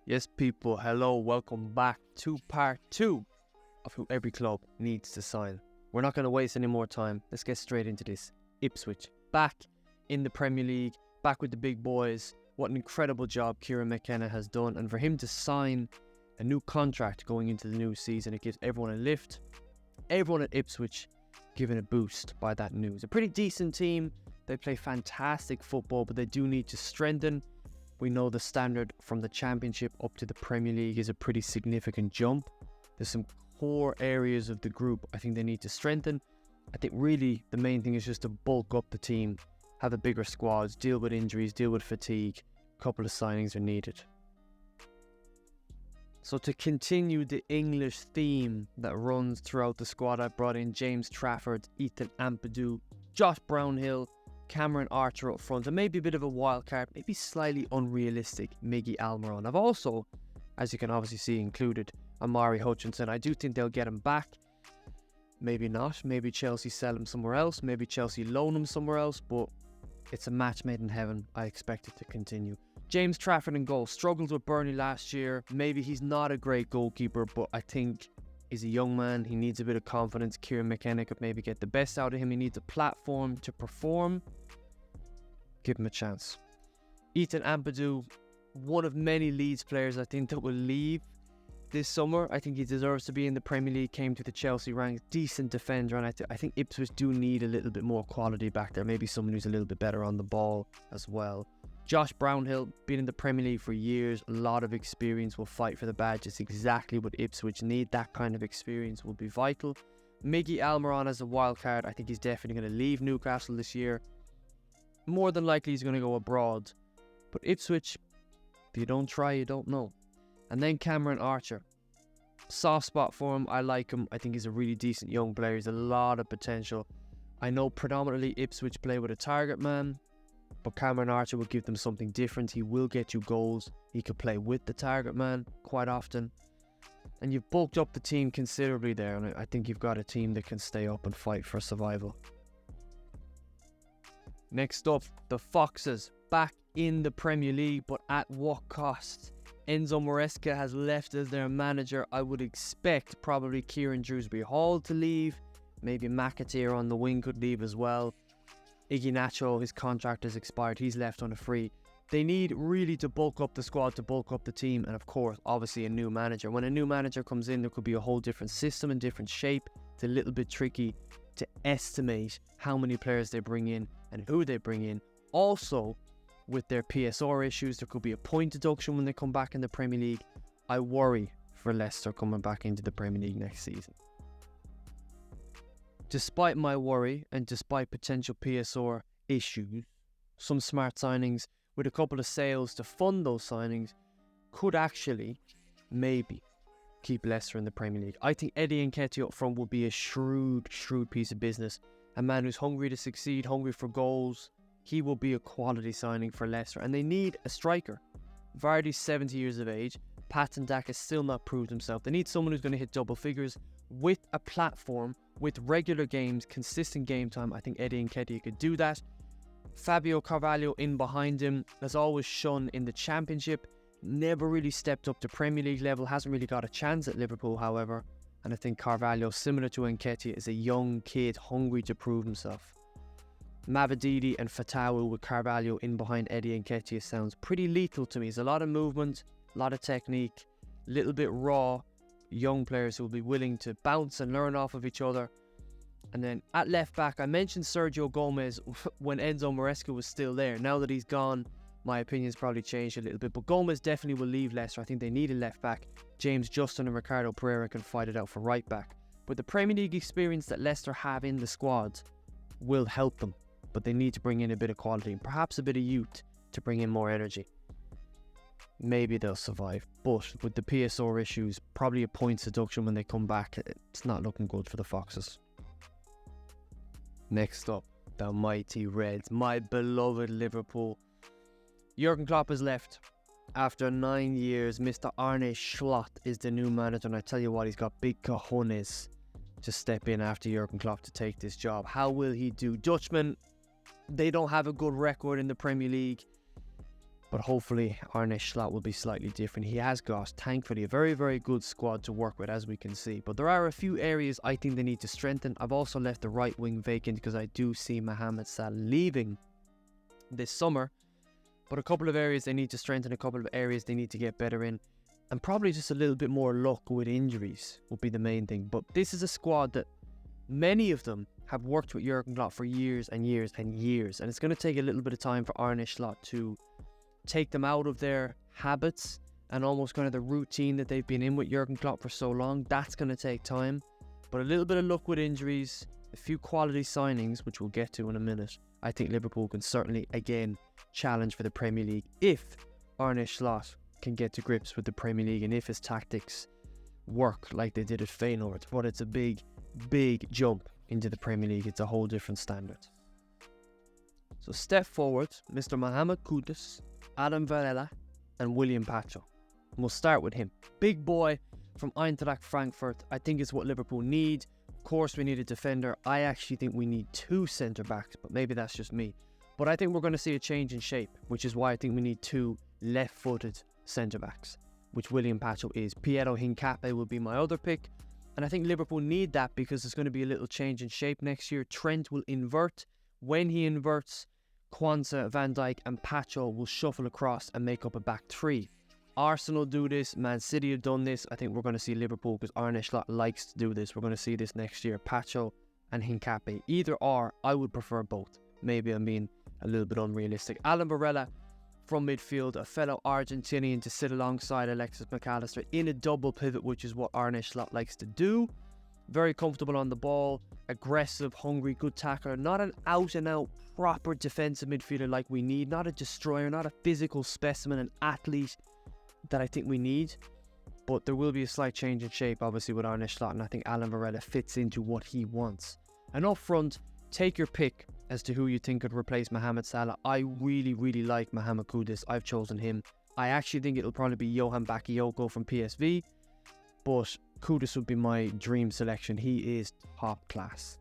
Yes, people, hello, welcome back to part 2 of who every club needs to sign. We're not going to waste any more time. Let's get straight into this. Ipswich, back in the Premier League, back with the big boys. What an incredible job Kieran McKenna has done. And for him to sign a new contract going into the new season, it gives everyone a lift. Everyone at Ipswich given a boost by that news. A pretty decent team. They play fantastic football, but they do need to strengthen. We know the standard from the Championship up to the Premier League is a pretty significant jump. There's some core areas of the group I think they need to strengthen. I think really the main thing is just to bulk up the team, have a bigger squad, deal with injuries, deal with fatigue. A couple of signings are needed. So to continue the English theme that runs throughout the squad, I brought in James Trafford, Ethan Ampadu, Josh Brownhill, Cameron Archer up front, and maybe a bit of a wild card, maybe slightly unrealistic Miggy Almiron. I've also, as you can obviously see, included Amari Hutchinson. I do think they'll get him back. Maybe not. Maybe Chelsea sell him somewhere else. Maybe Chelsea loan him somewhere else. But it's a match made in heaven. I expect it to continue. James Trafford in goal. Struggled with Burnley last year. Maybe he's not a great goalkeeper, but I think he's a young man. He needs a bit of confidence. Kieran McKenna could maybe get the best out of him. He needs a platform to perform. Give him a chance. Ethan Ampadu, one of many Leeds players I think that will leave this summer. I think he deserves to be in the Premier League. Came to the Chelsea ranks, decent defender, and I think Ipswich do need a little bit more quality back there. Maybe someone who's a little bit better on the ball as well. Josh Brownhill, been in the Premier League for years, a lot of experience, will fight for the badge. It's exactly what Ipswich need. That kind of experience will be vital. Miggy Almiron as a wild card. I think he's definitely going to leave Newcastle this year. More than likely he's going to go abroad. But Ipswich, if you don't try, you don't know. And then Cameron Archer. Soft spot for him. I like him. I think he's a really decent young player. He's a lot of potential. I know predominantly Ipswich play with a target man, but Cameron Archer will give them something different. He will get you goals. He could play with the target man quite often. And you've bulked up the team considerably there. And I think you've got a team that can stay up and fight for survival. Next up, the Foxes, back in the Premier League, but at what cost? Enzo Maresca has left as their manager. I would expect probably Kieran Dewsbury-Hall to leave. Maybe McAteer on the wing could leave as well. Iggy Nacho, his contract has expired. He's left on a free. They need really to bulk up the squad, to bulk up the team, and of course, obviously a new manager. When a new manager comes in, there could be a whole different system and different shape. It's a little bit tricky to estimate how many players they bring in and who they bring in. Also, with their PSR issues, there could be a point deduction when they come back in the Premier League. I worry for Leicester coming back into the Premier League next season. Despite my worry and despite potential PSR issues, some smart signings with a couple of sales to fund those signings could actually, maybe, keep Leicester in the Premier League. I think Eddie Nketiah up front will be a shrewd piece of business. A man who's hungry to succeed, hungry for goals. He will be a quality signing for Leicester. And they need a striker. Vardy's 70 years of age. Patson Daka has still not proved himself. They need someone who's going to hit double figures with a platform, with regular games, consistent game time. I think Eddie Nketiah could do that. Fabio Carvalho in behind him has always shone in the Championship. Never really stepped up to Premier League level. Hasn't really got a chance at Liverpool, however. And I think Carvalho, similar to Nketiah, is a young kid hungry to prove himself. Mavididi and Fatawu with Carvalho in behind Eddie Nketiah sounds pretty lethal to me. There's a lot of movement, a lot of technique, a little bit raw. Young players who will be willing to bounce and learn off of each other. And then at left back, I mentioned Sergio Gomez when Enzo Maresca was still there. Now that he's gone, my opinion's probably changed a little bit. But Gomez definitely will leave Leicester. I think they need a left back. James Justin and Ricardo Pereira can fight it out for right back. But the Premier League experience that Leicester have in the squad will help them. But they need to bring in a bit of quality and perhaps a bit of youth to bring in more energy. Maybe they'll survive. But with the PSR issues, probably a point deduction when they come back. It's not looking good for the Foxes. Next up, the mighty Reds, my beloved Liverpool. Jurgen Klopp has left. After 9 years, Mr. Arne Slot is the new manager, and I tell you what, he's got big cojones to step in after Jurgen Klopp to take this job. How will he do? Dutchmen, they don't have a good record in the Premier League. But hopefully Arne Slot will be slightly different. He has got, thankfully, a very, very good squad to work with, as we can see. But there are a few areas I think they need to strengthen. I've also left the right wing vacant because I do see Mohamed Salah leaving this summer. But a couple of areas they need to strengthen, a couple of areas they need to get better in. And probably just a little bit more luck with injuries would be the main thing. But this is a squad that many of them have worked with Jurgen Klopp for years and years and years. And it's going to take a little bit of time for Arne Slot to take them out of their habits and almost kind of the routine that they've been in with Jurgen Klopp for so long. That's going to take time. But a little bit of luck with injuries, a few quality signings, which we'll get to in a minute. I think Liverpool can certainly, again, challenge for the Premier League if Arne Slot can get to grips with the Premier League and if his tactics work like they did at Feyenoord. But it's a big, big jump into the Premier League. It's a whole different standard. So step forward, Mr. Mohamed Kudus, Adam Varela and William Pacho. And we'll start with him. Big boy from Eintracht Frankfurt. I think it's what Liverpool need. Of course we need a defender. I actually think we need 2 centre-backs, but maybe that's just me. But I think we're going to see a change in shape, which is why I think we need 2 left-footed centre-backs, which William Pacho is. Piero Hincapié will be my other pick. And I think Liverpool need that because there's going to be a little change in shape next year. Trent will invert. When he inverts, Kwanzaa, Van Dijk and Pacho will shuffle across and make up a back 3. Arsenal do this, Man City have done this. I think we're going to see Liverpool, because Arne Slot likes to do this. We're going to see this next year, Pacho and Hincapié. Either or, I would prefer both. Maybe I'm being a little bit unrealistic. Alan Barella from midfield, a fellow Argentinian to sit alongside Alexis McAllister in a double pivot, which is what Arne Slot likes to do. Very comfortable on the ball, aggressive, hungry, good tackler. Not an out-and-out proper defensive midfielder like we need. Not a destroyer, not a physical specimen, an athlete that I think we need. But there will be a slight change in shape, obviously, with Arne Slot, and I think Alan Varela fits into what he wants. And up front, take your pick as to who you think could replace Mohamed Salah. I really, really like Mohamed Kudus. I've chosen him. I actually think it'll probably be Johan Bakayoko from PSV, but Kudus would be my dream selection. He is top class.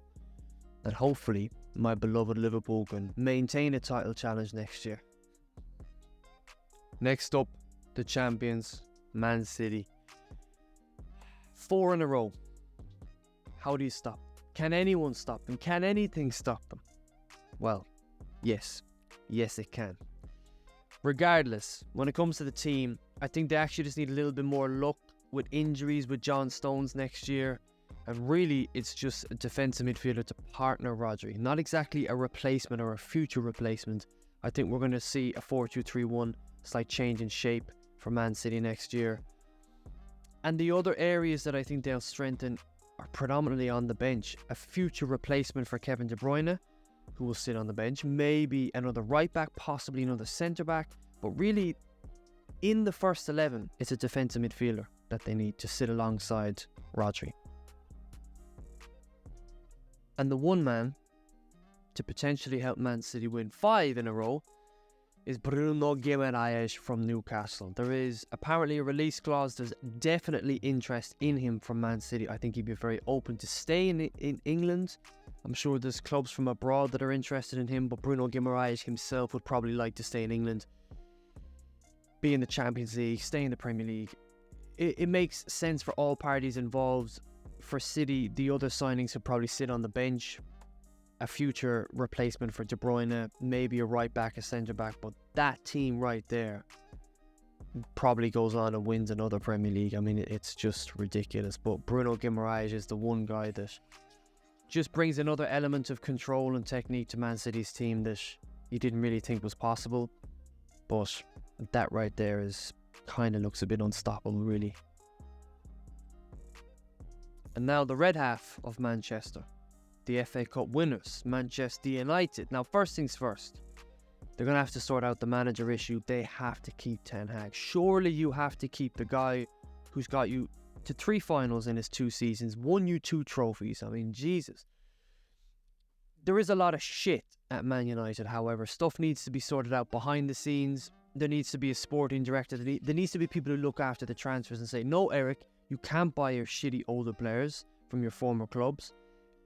And hopefully, my beloved Liverpool can maintain a title challenge next year. Next up, the champions, Man City. 4 in a row. How do you stop? Can anyone stop them? Can anything stop them? Well, yes. Yes, it can. Regardless, when it comes to the team, I think they actually just need a little bit more luck with injuries with John Stones next year. And really, it's just a defensive midfielder to partner Rodri. Not exactly a replacement or a future replacement. I think we're going to see a 4-2-3-1, slight change in shape for Man City next year. And the other areas that I think they'll strengthen are predominantly on the bench. A future replacement for Kevin De Bruyne, who will sit on the bench. Maybe another right back, possibly another centre back. But really, in the first 11, it's a defensive midfielder that they need to sit alongside Rodri. And the one man to potentially help Man City win 5 in a row is Bruno Guimaraes from Newcastle. There is apparently a release clause. There's definitely interest in him from Man City. I think he'd be very open to stay in England. I'm sure there's clubs from abroad that are interested in him, but Bruno Guimaraes himself would probably like to stay in England, be in the Champions League, stay in the Premier League. It makes sense for all parties involved. For City, the other signings would probably sit on the bench. A future replacement for De Bruyne, maybe a right back, a centre back, but that team right there probably goes on and wins another Premier League. I mean, it's just ridiculous. But Bruno Guimaraes is the one guy that just brings another element of control and technique to Man City's team that you didn't really think was possible. But that right there is kind of looks a bit unstoppable, really. And now the red half of Manchester, the FA Cup winners, Manchester United. Now, first things first, they're going to have to sort out the manager issue. They have to keep Ten Hag. Surely you have to keep the guy who's got you to 3 finals in his 2 seasons, won you 2 trophies. I mean, Jesus. There is a lot of shit at Man United, however. Stuff needs to be sorted out behind the scenes. There needs to be a sporting director. There needs to be people who look after the transfers and say, no, Eric, you can't buy your shitty older players from your former clubs.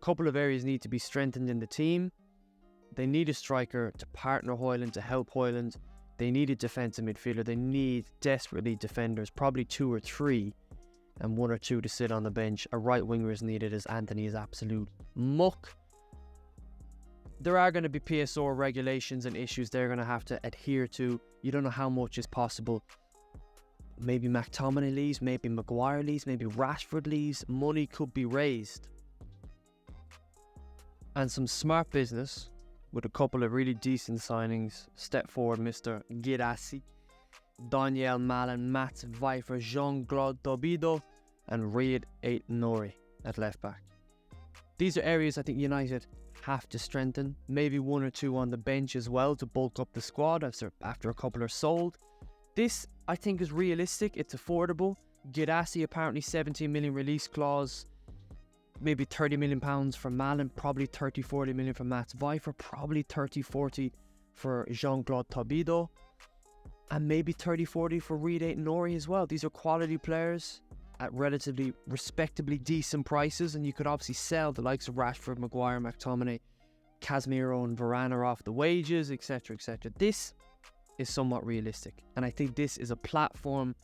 A couple of areas need to be strengthened in the team. They need a striker to partner Højlund, to help Højlund. They need a defensive midfielder. They need desperately defenders, probably 2 or 3, and 1 or 2 to sit on the bench. A right winger is needed as Antony is absolute muck. There are going to be PSR regulations and issues they're going to have to adhere to. You don't know how much is possible. Maybe McTominay leaves, maybe Maguire leaves, maybe Rashford leaves. Money could be raised. And some smart business with a couple of really decent signings. Step forward, Mr. Guirassy, Daniel Malen, Mats Pfeiffer, Jean-Claude Todibo, and Riyad Aït-Nouri at left back. These are areas I think United have to strengthen. Maybe 1 or 2 on the bench as well to bulk up the squad after a couple are sold. This, I think, is realistic. It's affordable. Guirassy, apparently 17 million release clause. Maybe £30 million for Malen. Probably 30-40 million for Mats Pfeiffer. Probably 30-40 for Jean-Claude Todibo. And maybe 30-40 for Riyad Aït-Nouri as well. These are quality players at relatively respectably decent prices, and you could obviously sell the likes of Rashford, Maguire, McTominay, Casemiro and Varane are off the wages, etc, etc. This is somewhat realistic, and I think this is a platform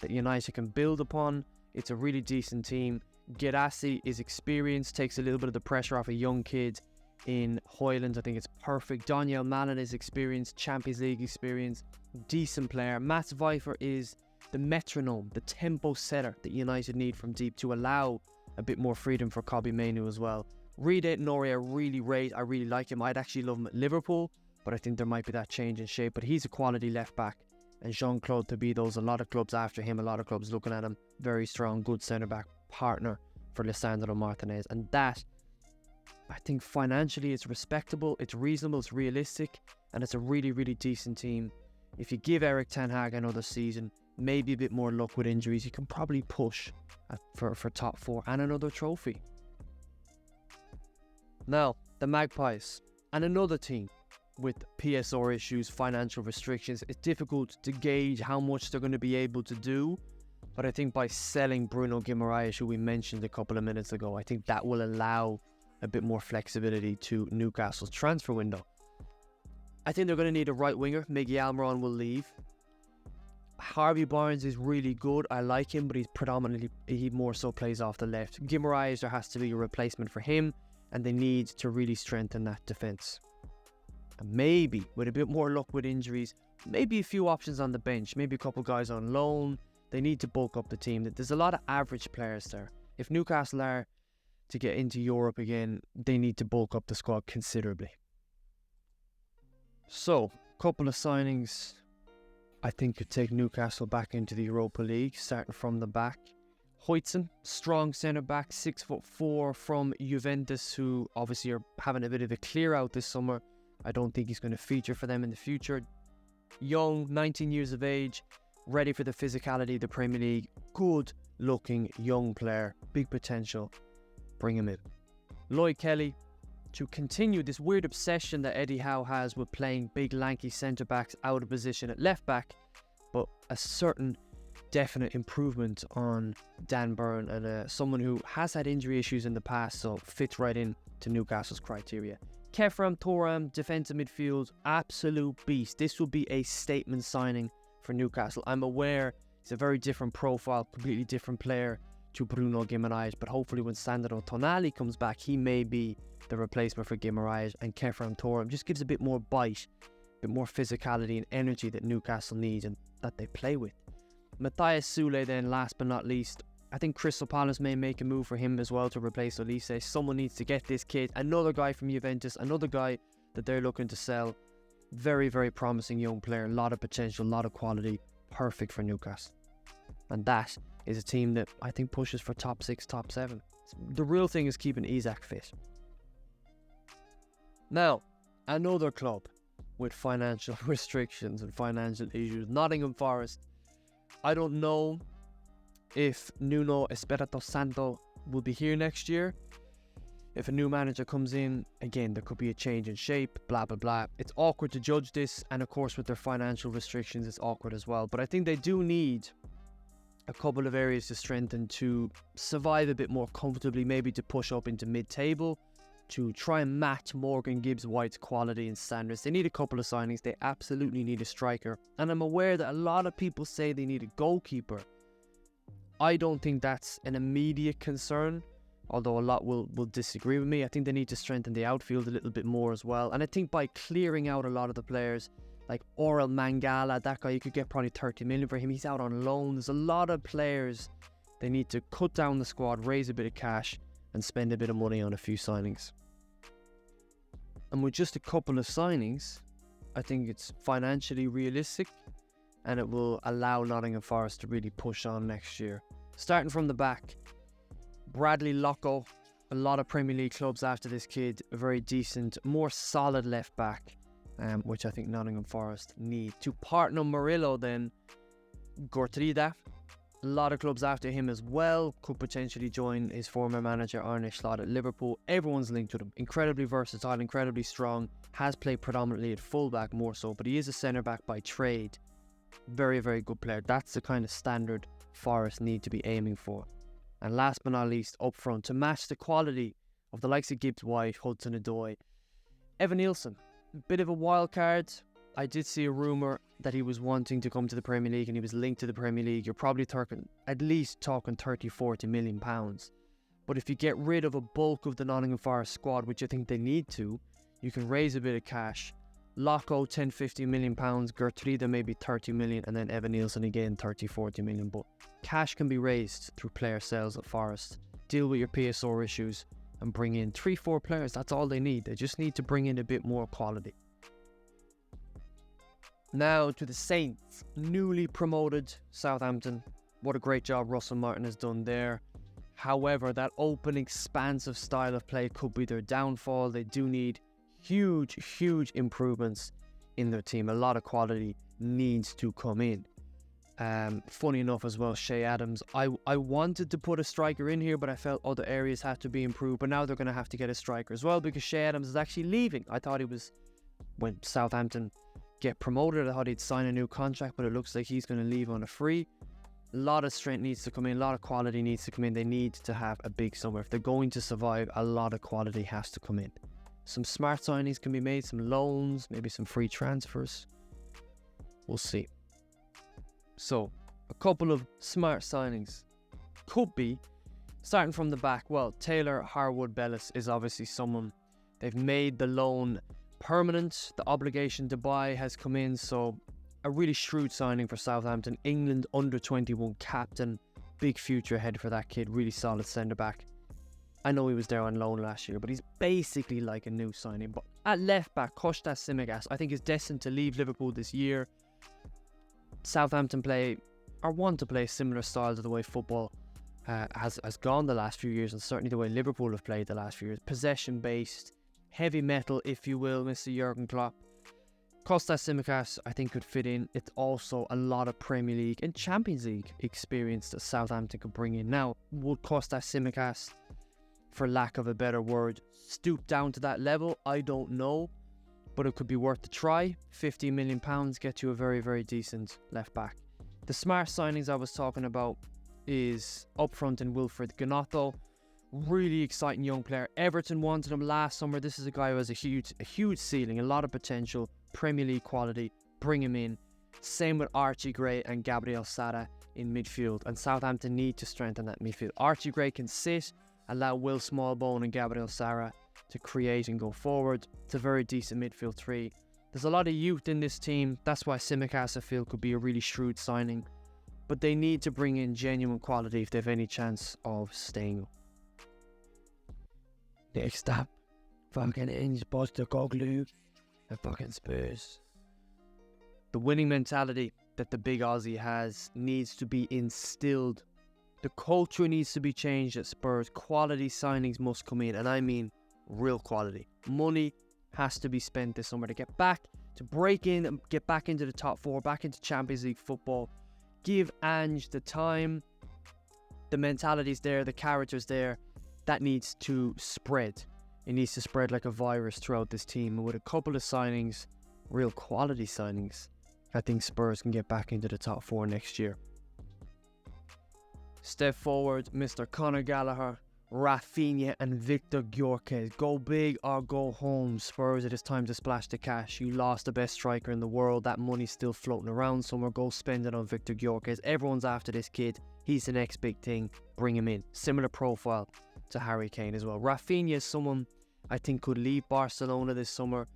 that United can build upon. It's a really decent team. Guirassy is experienced, takes a little bit of the pressure off a young kid in Højlund. I think it's perfect. Daniel Malen is experienced, Champions League experience, decent player. Mats Pfeiffer is the metronome, the tempo setter that United need from deep to allow a bit more freedom for Kobbie Mainoo as well. Riyad Aït-Nouri I really rate. I really like him. I'd actually love him at Liverpool, but I think there might be that change in shape. But he's a quality left back. And Jean-Claude Todibo's a lot of clubs after him, a lot of clubs looking at him. Very strong, good centre back partner for Lisandro Martinez. And that, I think financially it's respectable, it's reasonable, it's realistic, and it's a really, really decent team. If you give Erik ten Hag another season, maybe a bit more luck with injuries, you can probably push for top 4 and another trophy. Now, the Magpies, and another team with PSR issues, financial restrictions. It's difficult to gauge how much they're going to be able to do, but I think by selling Bruno Guimaraes, who we mentioned a couple of minutes ago, I think that will allow a bit more flexibility to Newcastle's transfer window. I think they're going to need a right winger. Miggy Almiron will leave. Harvey Barnes is really good. I like him, but he more so plays off the left. Guimaraes, there has to be a replacement for him, and they need to really strengthen that defence. And maybe, with a bit more luck with injuries, maybe a few options on the bench, maybe a couple guys on loan. They need to bulk up the team. There's a lot of average players there. If Newcastle are to get into Europe again, they need to bulk up the squad considerably. So, couple of signings I think could take Newcastle back into the Europa League, starting from the back. Huijsen, strong centre-back, 6'4" from Juventus, who obviously are having a bit of a clear out this summer. I don't think he's going to feature for them in the future. Young, 19 years of age, ready for the physicality of the Premier League. Good looking young player, big potential. Bring him in. Lloyd Kelly, to continue this weird obsession that Eddie Howe has with playing big lanky centre-backs out of position at left-back, but a certain definite improvement on Dan Burn, and someone who has had injury issues in the past, so fits right in to Newcastle's criteria. Khéphren Thuram, defensive midfield, absolute beast. This will be a statement signing for Newcastle. I'm aware he's a very different profile, completely different player to Bruno Guimaraes, but hopefully when Sandro Tonali comes back, he may be the replacement for Guimaraes, and Khéphren Thuram just gives a bit more bite, a bit more physicality and energy that Newcastle needs and that they play with. Matthias Soulé then, last but not least. I think Crystal Palace may make a move for him as well to replace Olise. Someone needs to get this kid. Another guy from Juventus, another guy that they're looking to sell. Very, very promising young player. A lot of potential, a lot of quality. Perfect for Newcastle. And that is a team that I think pushes for top 6, top 7. The real thing is keeping Isak fit. Now, another club with financial restrictions and financial issues. Nottingham Forest. I don't know if Nuno Espirito Santo will be here next year. If a new manager comes in, again, there could be a change in shape, blah, blah, blah. It's awkward to judge this, and of course with their financial restrictions, it's awkward as well. But I think they do need a couple of areas to strengthen to survive a bit more comfortably, maybe to push up into mid-table. to try and match Morgan Gibbs-White's quality and standards. They need a couple of signings. They absolutely need a striker. And I'm aware that a lot of people say they need a goalkeeper. I don't think that's an immediate concern, although a lot will disagree with me. I think they need to strengthen the outfield a little bit more as well. And I think by clearing out a lot of the players, like Orel Mangala, that guy, you could get probably 30 million for him. He's out on loan. There's a lot of players. They need to cut down the squad, raise a bit of cash, and spend a bit of money on a few signings. And with just a couple of signings, I think it's financially realistic, and it will allow Nottingham Forest to really push on next year. Starting from the back, Bradley Locko. A lot of Premier League clubs after this kid. A very decent, more solid left back, which I think Nottingham Forest need. To partner Murillo then, Gortrida. A lot of clubs after him as well. Could potentially join his former manager Arne Slot at Liverpool. Everyone's linked with him. Incredibly versatile, incredibly strong. Has played predominantly at fullback more so, but he is a centre back by trade. Very, very good player. That's the kind of standard Forest need to be aiming for. And last but not least, up front, to match the quality of the likes of Gibbs-White, Hudson-Odoi, Evan Nielsen. Bit of a wild card. I did see a rumour that he was wanting to come to the Premier League and he was linked to the Premier League. You're probably talking, at least talking 30-40 million pounds. But if you get rid of a bulk of the Nottingham Forest squad, which I think they need to, you can raise a bit of cash. Locko, 10-15 million pounds, Gertruida maybe 30 million, and then Evan Nielsen again 30-40 million. But cash can be raised through player sales at Forest. Deal with your PSR issues and bring in 3-4 players. That's all they need. They just need to bring in a bit more quality. Now to the Saints, newly promoted Southampton. What a great job Russell Martin has done there. However, that open, expansive style of play could be their downfall. They do need huge improvements in their team. A lot of quality needs to come in. Funny enough as well, Shea Adams. I wanted to put a striker in here, but I felt other areas had to be improved. But now they're going to have to get a striker as well because Shea Adams is actually leaving. I thought he was, when Southampton get promoted, I thought he'd sign a new contract, but it looks like he's going to leave on a free. A lot of strength needs to come in, a lot of quality needs to come in. They need to have a big summer. If they're going to survive, a lot of quality has to come in. Some smart signings can be made, some loans, maybe some free transfers. We'll see. So, a couple of smart signings could be, starting from the back, well, Taylor Harwood-Bellis is obviously someone, they've made the loan permanent. The obligation to buy has come in, so a really shrewd signing for Southampton. England under-21 captain. Big future ahead for that kid. Really solid centre-back. I know he was there on loan last year, but he's basically like a new signing. But at left-back, Kostas Tsimikas, I think is destined to leave Liverpool this year. Southampton want to play similar style to the way football has gone the last few years, and certainly the way Liverpool have played the last few years. Possession-based, heavy metal, if you will, Mr. Jurgen Klopp. Kostas Tsimikas, I think, could fit in. It's also a lot of Premier League and Champions League experience that Southampton could bring in. Now, would Kostas Tsimikas, for lack of a better word, stoop down to that level? I don't know, but it could be worth a try. £50 million get you a very decent left back. The smart signings I was talking about is up front in Wilfred Gnonto. Really exciting young player. Everton wanted him last summer. This is a guy who has a huge ceiling, a lot of potential, Premier League quality. Bring him in. Same with Archie Gray and Gabriel Sara in midfield, and Southampton need to strengthen that midfield. Archie Gray can sit, allow Will Smallbone and Gabriel Sara to create and go forward. It's a very decent midfield three. There's a lot of youth in this team. That's why Tsimikas, I feel, could be a really shrewd signing. But they need to bring in genuine quality if they have any chance of staying up. Next up, fucking Inge Postecoglou and fucking Spurs. The winning mentality that the big Aussie has needs to be instilled. The culture needs to be changed at Spurs. Quality signings must come in, and I mean real quality. Money has to be spent this summer to get back, to break in and get back into the top four, back into Champions League football. Give Ange the time. The mentality's there, the character's there. That needs to spread. It needs to spread like a virus throughout this team. And with a couple of signings, real quality signings, I think Spurs can get back into the top four next year. Step forward, Mr. Conor Gallagher. Rafinha and Victor Gyökeres. Go big or go home. Spurs, it is time to splash the cash. You lost the best striker in the world. That money's still floating around somewhere. Go spend it on Victor Gyökeres. Everyone's after this kid. He's the next big thing. Bring him in. Similar profile to Harry Kane as well. Rafinha is someone I think could leave Barcelona this summer.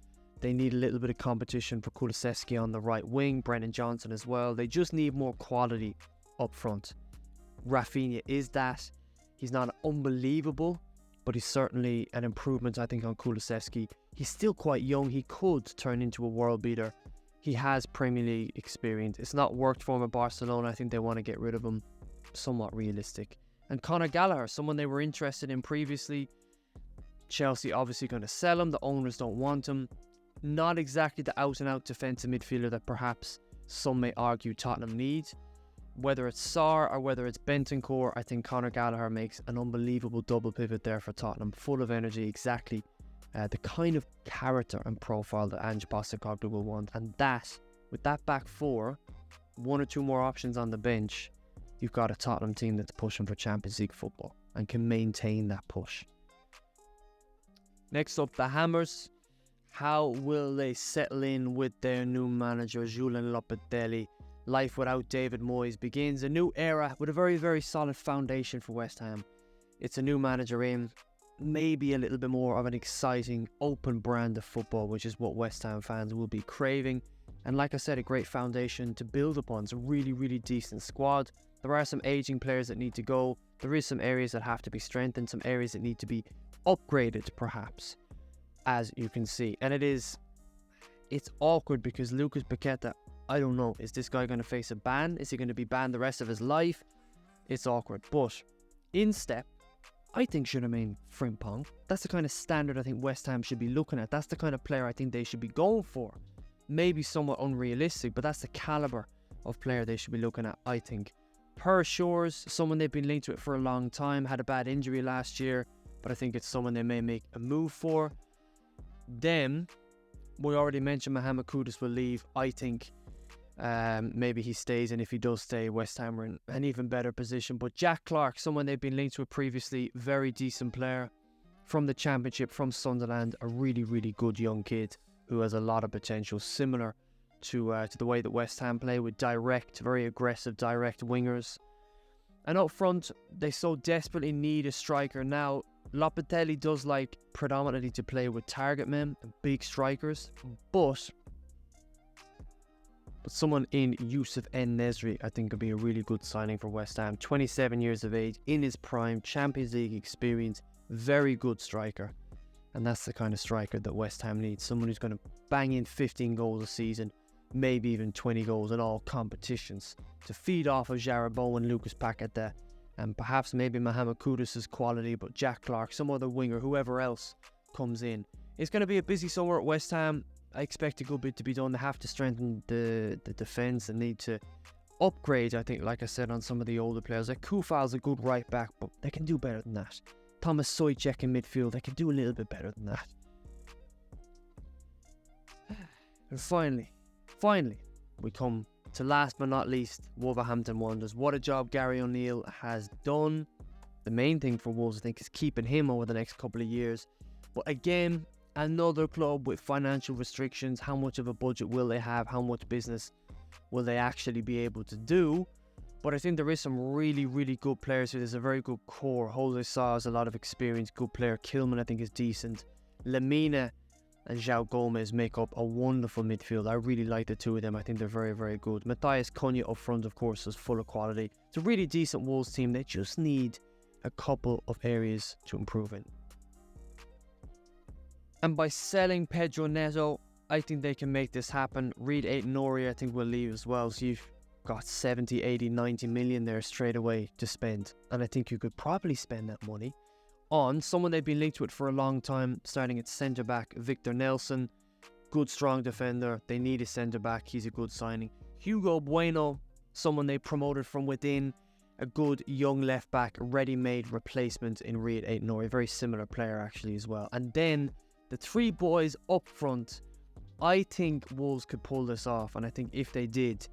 They need a little bit of competition for Kulusevski on the right wing. Brennan Johnson as well. They just need more quality up front. Rafinha is that. He's not unbelievable, but he's certainly an improvement, I think, on Kulusevski. He's still quite young. He could turn into a world beater. He has Premier League experience. It's not worked for him at Barcelona. I think they want to get rid of him. Somewhat realistic. And Conor Gallagher, someone they were interested in previously. Chelsea obviously going to sell him. The owners don't want him. Not exactly the out-and-out defensive midfielder that perhaps some may argue Tottenham needs. Whether it's Sarr or whether it's Bentancur, I think Conor Gallagher makes an unbelievable double pivot there for Tottenham. Full of energy, exactly the kind of character and profile that Ange Postecoglou will want. And that, with that back four, one or two more options on the bench, you've got a Tottenham team that's pushing for Champions League football and can maintain that push. Next up, the Hammers. How will they settle in with their new manager, Julen Lopetegui? Life without David Moyes begins a new era with a very, very solid foundation for West Ham. It's a new manager in, maybe a little bit more of an exciting, open brand of football, which is what West Ham fans will be craving. And like I said, a great foundation to build upon. It's a really, really decent squad. There are some aging players that need to go. There is some areas that have to be strengthened, some areas that need to be upgraded, perhaps, as you can see. And it's awkward because Lucas Paqueta, I don't know, is this guy going to face a ban? Is he going to be banned the rest of his life? It's awkward. But in step, I think should remain Frimpong. That's the kind of standard I think West Ham should be looking at. That's the kind of player I think they should be going for. Maybe somewhat unrealistic, but that's the caliber of player they should be looking at, I think. Per Shores, someone they've been linked to it for a long time, had a bad injury last year, but I think it's someone they may make a move for. Then, we already mentioned Mohamed Kudus will leave. I think maybe he stays, and if he does stay, West Ham are in an even better position. But Jack Clark, someone they've been linked to it previously, very decent player from the Championship, from Sunderland, a really, really good young kid who has a lot of potential, similar to the way that West Ham play, with direct, very aggressive, direct wingers. And up front, they so desperately need a striker. Now, Lopetegui does like predominantly to play with target men and big strikers, but someone in Youssef En-Nesyri I think could be a really good signing for West Ham. 27 years of age, in his prime, Champions League experience, very good striker. And that's the kind of striker that West Ham needs. Someone who's going to bang in 15 goals a season, maybe even 20 goals in all competitions, to feed off of Jarrod Bowen, Lucas Paqueta, and perhaps maybe Mohamed Kudus' quality, but Jack Clark, some other winger, whoever else comes in. It's going to be a busy summer at West Ham. I expect a good bit to be done. They have to strengthen the defence and need to upgrade, I think, like I said, on some of the older players. Like Koufal's a good right back, but they can do better than that. Thomas Souček in midfield, they can do a little bit better than that. And finally, we come to last but not least, Wolverhampton Wanderers. What a job Gary O'Neill has done. The main thing for Wolves, I think, is keeping him over the next couple of years. But again, another club with financial restrictions. How much of a budget will they have? How much business will they actually be able to do? But I think there is some really, really good players here. There's a very good core. Jose Sa has a lot of experience, good player. Kilman, I think, is decent. Lemina and João Gomez make up a wonderful midfield. I really like the two of them. I think they're very, very good. Matthias Cunha up front, of course, is full of quality. It's a really decent Wolves team. They just need a couple of areas to improve in. And by selling Pedro Neto, I think they can make this happen. Reid Aït-Nouri, I think, will leave as well. So you've got 70, 80, 90 million there straight away to spend. And I think you could probably spend that money on someone they've been linked with for a long time, starting at centre-back, Victor Nelson. Good, strong defender. They need a centre-back. He's a good signing. Hugo Bueno, someone they promoted from within. A good young left-back, ready-made replacement in Reid Aït-Nouri. Very similar player, actually, as well. And then the three boys up front, I think Wolves could pull this off. And I think if they did,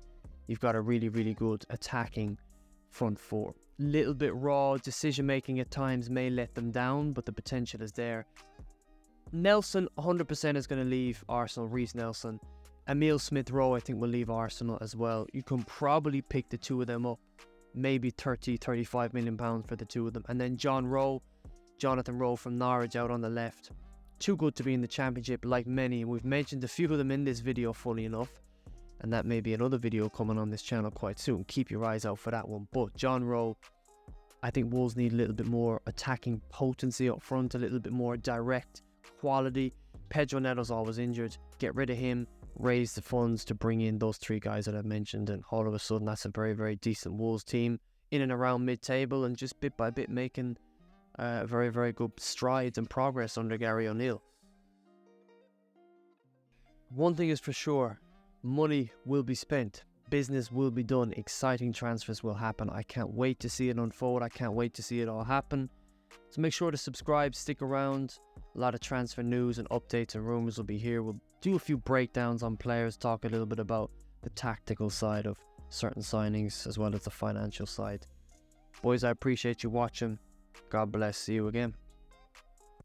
you've got a really, really good attacking front four. Little bit raw, decision making at times may let them down, but the potential is there. Nelson 100% is going to leave Arsenal, Reiss Nelson. Emile Smith-Rowe I think will leave Arsenal as well. You can probably pick the two of them up, maybe 30-35 million pounds for the two of them. And then Jonathan Rowe from Norwich out on the left. Too good to be in the Championship, like many. We've mentioned a few of them in this video, funny enough. And that may be another video coming on this channel quite soon. Keep your eyes out for that one. But John Rowe, I think Wolves need a little bit more attacking potency up front, a little bit more direct quality. Pedro Neto's always injured. Get rid of him, raise the funds to bring in those three guys that I've mentioned, and all of a sudden that's a very, very decent Wolves team in and around mid-table, and just bit by bit making very, very good strides and progress under Gary O'Neill. One thing is for sure, money will be spent. Business will be done. Exciting transfers will happen. I can't wait to see it unfold. I can't wait to see it all happen. So make sure to subscribe, stick around. A lot of transfer news and updates and rumors will be here. We'll do a few breakdowns on players, talk a little bit about the tactical side of certain signings as well as the financial side. Boys, I appreciate you watching. God bless. See you again.